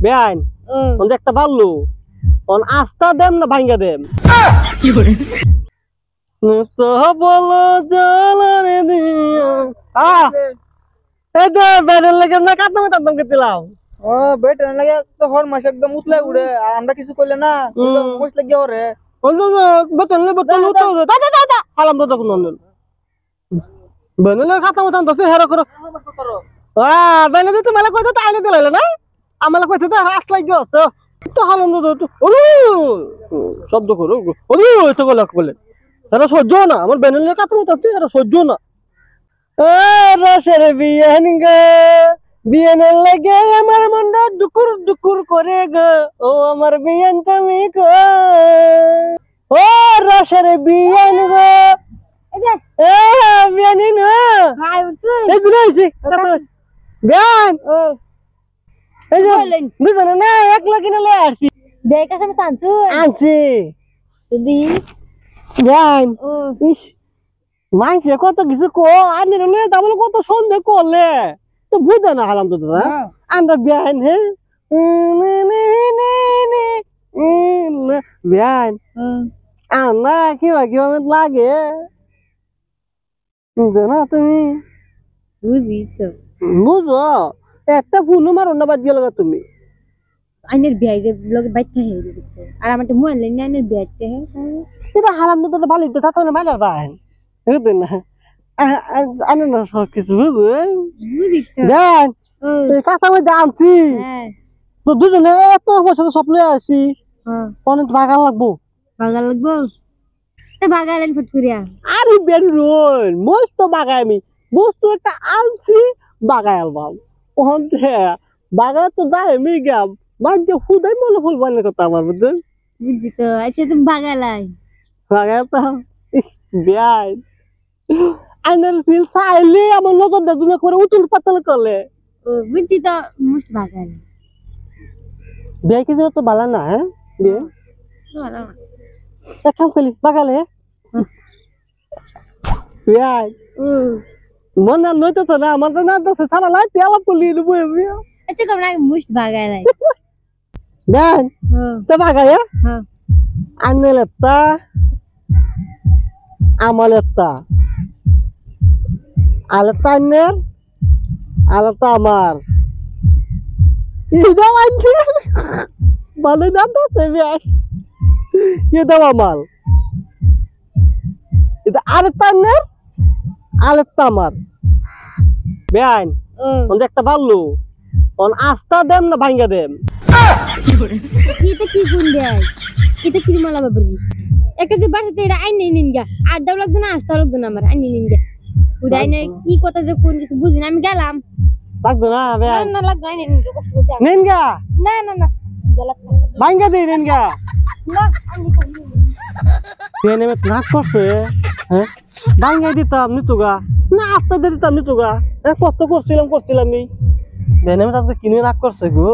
বেআইন ওন একটা ভাল্লু ওন আস্তা দেম না ভাঙ্গা দেম কি করে তো বলো জলারে দিয়া এই দে বেরের লাগে না কাটনা মত একদম কেতিলাম ও বেটার লাগে তো হর মাস একদম উতলে উড়ে আর আমরা কিছু কইলে না মুছ লাগি ওরে বন্ধু বতন তো দাদা দাদা হালাম তো কোন নন বেনলে খাতা মত দছে হেরা করো বেনলে তো মেলা কইতো তাইলে দিলাইলে না আমালা কইতো তো হাস লাগিও তো হালাম তো শব্দ করো তো বলে এরা সহ্য না আমার বেনলে খাতা মত এরা সহ্য না রসের বিয়ানের লাগে আমার মনটা দুকুর দুকুর করে গো ও আমার বিয়ান তুমি গো ও রসের বিয়ান গো বিয়ানি না এই দূরে আইছি বিয়ান এই যে বুঝানো না এক লাখ কিনে লয়ে আসছি দেখ কাছে আমি আনছি দি বিয়ান ইস মাইছে কত কিছু কো আনি রে তাহলে কত সন্দেহ করলে তো বুঝা না হালাম তো দাদা আন্ডা বিয়ান হে বিয়ান আন্না কিভাবে লাগে জানা তুমি বুঝি তো বুঝো একটা ফোন মারো না বাদ গেল তুমি আইনের বিয়াই যে লগে বাইতে হে আর আমার তো মোবাইল লাইন আইনের বিয়াইতে হে এটা হালাম তো ভালোই তো তাতো না মাইলার ভাই বুঝলেন না আনে না সব কিছু বুঝলেন বুঝি তো বিয়ান এই কাঁচা মধ্যে আনছি হ্যাঁ তো দুজনে এত বছর সব লয়ে আসি অনেক বাগান লাগবো বাগান লাগবো তো বাগান ফট করিয়া আরে বেরি রোল মস্ত বাগাই আমি বস্তু একটা আনছি বাগাই আলবাম ওহন বাগায় তো যাই আমি গেম মাঝে হুদাই মনে ফুল বানিয়ে কথা আমার বুঝলেন বুঝি তো আচ্ছা তুমি বাগালাই বাগায় তো বিয়াই আইনের ফিল চাইলে আমার নজর দেখুন করে উতুল পাতাল করলে ও বুঝি তো মুস্ত বাগাল বিয়াই কিছু তো ভালো না হ্যাঁ বিয়ে এক কাম করলি বাগালে বিয়াই মন না নইতো তো না আমার তো না তো সারা লাই তেল পলি দেবো আচ্ছা কম না মুস্ত বাগালাই দেন তো বাগায় হ্যাঁ আনলেতা আমালেতা আলতা আনের আলতা আমার ইদা আনছে ভালো না তো বিয়াই ইদা আমার এটা আলতা আনের আলতা আমার বেআইন ওন একটা ভাল্লু ওন আস্তা দেম না ভাঙ্গা দেম এটা কি গুণ দেয় এটা কি মালা বাবরি একটা যে বাসাতে এটা আইন নেই নিন গা আর দাও লাগতো না আস্তা লাগতো না আমার আইন নিন গা উদাই না কি কথা যে কোন কিছু বুঝি না আমি গেলাম লাগতো না বেআইন না লাগতো আইন নিন গা কষ্ট করে যাও নিন গা না না না জ্বালাত ভাঙ্গা দে নিন গা না আমি পেনে মে নাক করছে হ্যাঁ ভাঙ্গা দিতাম নিতুগা না আস্তা দিতাম নিতুগা কত করছিলাম এই বেনে মে আজকে কিনে রাগ করছে গো